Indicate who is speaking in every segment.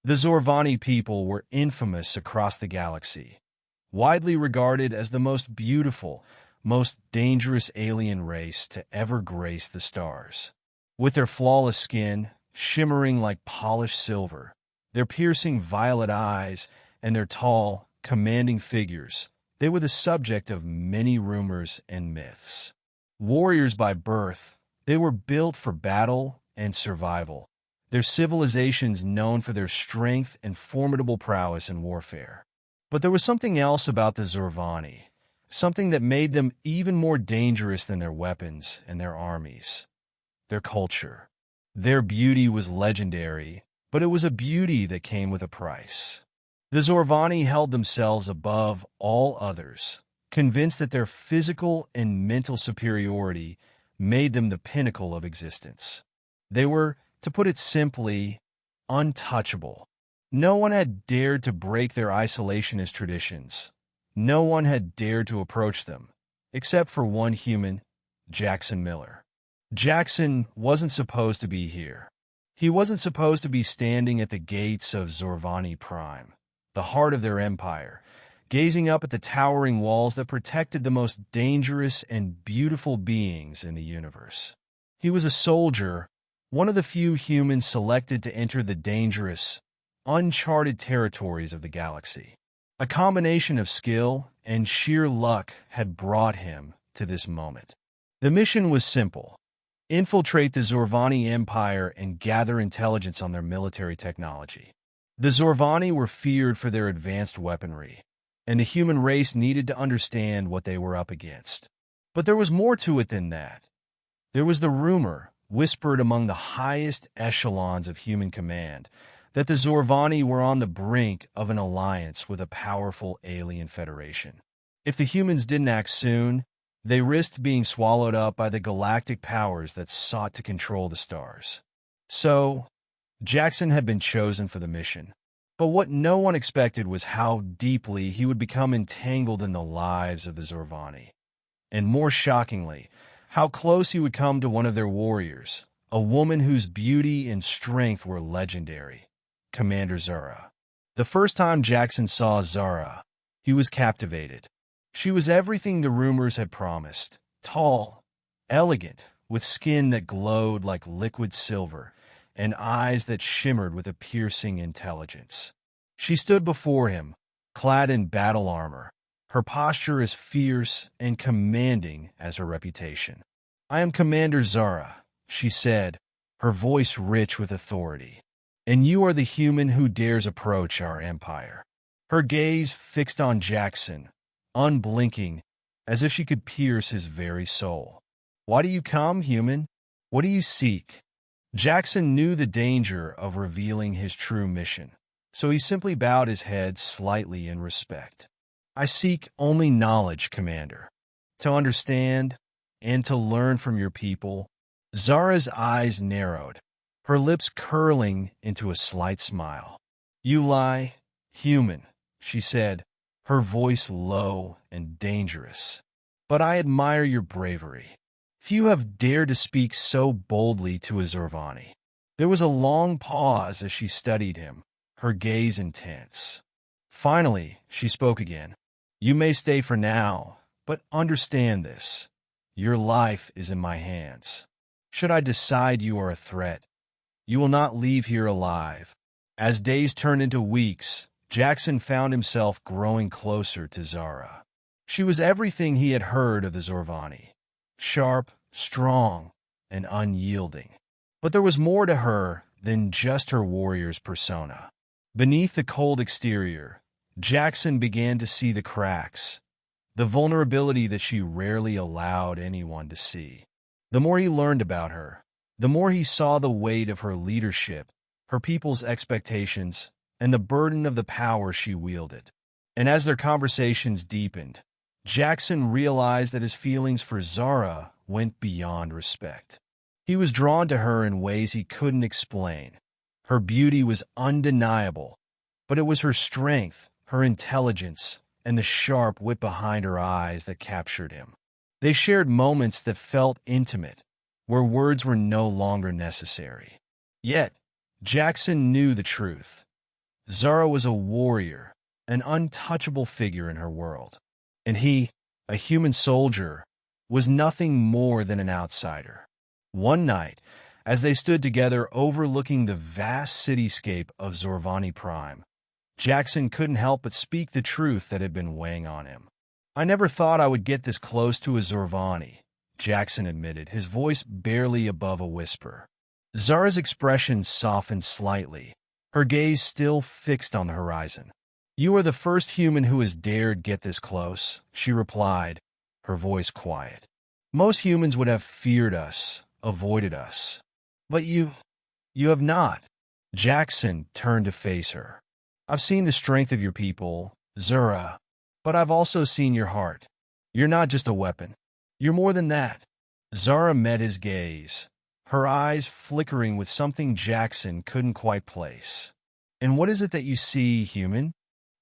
Speaker 1: The Zorvani people were infamous across the galaxy, widely regarded as the most beautiful, most dangerous alien race to ever grace the stars. With their flawless skin, shimmering like polished silver, their piercing violet eyes, and their tall, commanding figures, they were the subject of many rumors and myths. Warriors by birth, they were built for battle and survival, their civilizations known for their strength and formidable prowess in warfare. But there was something else about the Zorvani, something that made them even more dangerous than their weapons and their armies. Their culture. Their beauty was legendary, but it was a beauty that came with a price. The Zorvani held themselves above all others, convinced that their physical and mental superiority made them the pinnacle of existence. They were, to put it simply, untouchable. No one had dared to break their isolationist traditions. No one had dared to approach them, except for one human, Jaxon Miller. Jaxon wasn't supposed to be here. He wasn't supposed to be standing at the gates of Zorvani Prime, the heart of their empire, gazing up at the towering walls that protected the most dangerous and beautiful beings in the universe. He was a soldier, one of the few humans selected to enter the dangerous, uncharted territories of the galaxy. A combination of skill and sheer luck had brought him to this moment. The mission was simple: infiltrate the Zorvani Empire and gather intelligence on their military technology. The Zorvani were feared for their advanced weaponry, and the human race needed to understand what they were up against. But there was more to it than that. There was the rumor, whispered among the highest echelons of human command, that the Zorvani were on the brink of an alliance with a powerful alien federation. If the humans didn't act soon, they risked being swallowed up by the galactic powers that sought to control the stars. So, Jaxon had been chosen for the mission. But what no one expected was how deeply he would become entangled in the lives of the Zorvani. And more shockingly, how close he would come to one of their warriors, a woman whose beauty and strength were legendary, Commander Zara. The first time Jaxon saw Zara, he was captivated. She was everything the rumors had promised: tall, elegant, with skin that glowed like liquid silver, and eyes that shimmered with a piercing intelligence. She stood before him, clad in battle armor, her posture as fierce and commanding as her reputation. "I am Commander Zara," she said, her voice rich with authority, "and you are the human who dares approach our empire." Her gaze fixed on Jaxon, unblinking, as if she could pierce his very soul. "Why do you come, human? What do you seek?" Jaxon knew the danger of revealing his true mission, so he simply bowed his head slightly in respect. "I seek only knowledge, Commander, to understand and to learn from your people." Zara's eyes narrowed, her lips curling into a slight smile. "You lie, human," she said, her voice low and dangerous. "But I admire your bravery. Few have dared to speak so boldly to a Zorvani." There was a long pause as she studied him, her gaze intense. Finally, she spoke again. "You may stay for now, but understand this. Your life is in my hands. Should I decide you are a threat, you will not leave here alive." As days turned into weeks, Jaxon found himself growing closer to Zara. She was everything he had heard of the Zorvani: sharp, strong, and unyielding. But there was more to her than just her warrior's persona. Beneath the cold exterior, Jaxon began to see the cracks, the vulnerability that she rarely allowed anyone to see. The more he learned about her, the more he saw the weight of her leadership, her people's expectations, and the burden of the power she wielded. And as their conversations deepened, Jaxon realized that his feelings for Zara went beyond respect. He was drawn to her in ways he couldn't explain. Her beauty was undeniable, but it was her strength, her intelligence, and the sharp wit behind her eyes that captured him. They shared moments that felt intimate, where words were no longer necessary. Yet, Jaxon knew the truth. Zara was a warrior, an untouchable figure in her world. And he, a human soldier, was nothing more than an outsider. One night, as they stood together overlooking the vast cityscape of Zorvani Prime, Jaxon couldn't help but speak the truth that had been weighing on him. "I never thought I would get this close to a Zorvani," Jaxon admitted, his voice barely above a whisper. Zara's expression softened slightly, her gaze still fixed on the horizon. "You are the first human who has dared get this close," she replied, her voice quiet. "Most humans would have feared us, avoided us. But you have not." Jaxon turned to face her. "I've seen the strength of your people, Zara, but I've also seen your heart. You're not just a weapon. You're more than that." Zara met his gaze, her eyes flickering with something Jaxon couldn't quite place. "And what is it that you see, human?"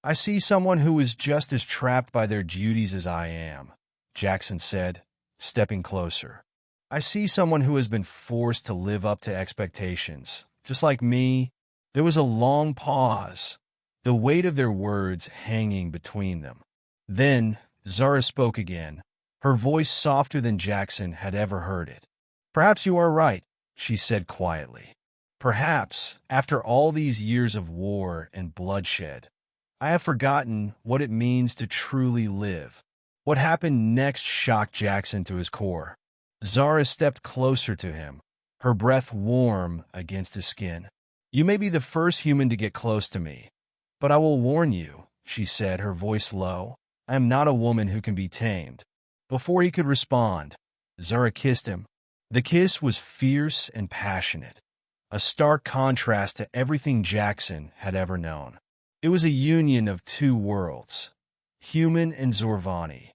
Speaker 1: "I see someone who is just as trapped by their duties as I am," Jaxon said, stepping closer. "I see someone who has been forced to live up to expectations, just like me." There was a long pause, the weight of their words hanging between them. Then Zara spoke again, her voice softer than Jaxon had ever heard it. "Perhaps you are right," she said quietly. "Perhaps, after all these years of war and bloodshed, I have forgotten what it means to truly live." What happened next shocked Jaxon to his core. Zara stepped closer to him, her breath warm against his skin. "You may be the first human to get close to me, but I will warn you," she said, her voice low. "I am not a woman who can be tamed." Before he could respond, Zara kissed him. The kiss was fierce and passionate, a stark contrast to everything Jaxon had ever known. It was a union of two worlds, human and Zorvani,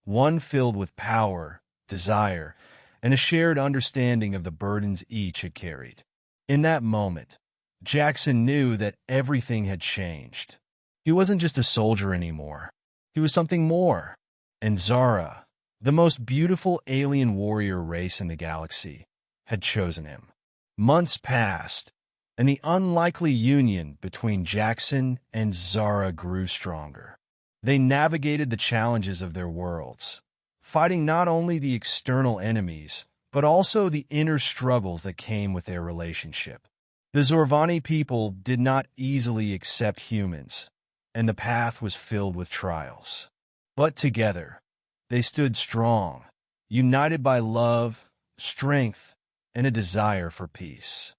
Speaker 1: one filled with power, desire, and a shared understanding of the burdens each had carried. In that moment, Jaxon knew that everything had changed. He wasn't just a soldier anymore. He was something more. And Zara, the most beautiful alien warrior race in the galaxy, had chosen him. Months passed, and the unlikely union between Jaxon and Zara grew stronger. They navigated the challenges of their worlds, fighting not only the external enemies, but also the inner struggles that came with their relationship. The Zorvani people did not easily accept humans, and the path was filled with trials. But together, they stood strong, united by love, strength, and a desire for peace.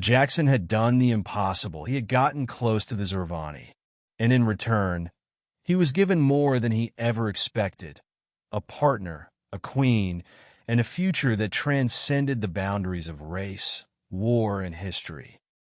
Speaker 1: Jaxon had done the impossible. He had gotten close to the Zorvani, and in return, he was given more than he ever expected: a partner, a queen, and a future that transcended the boundaries of race, war, and history.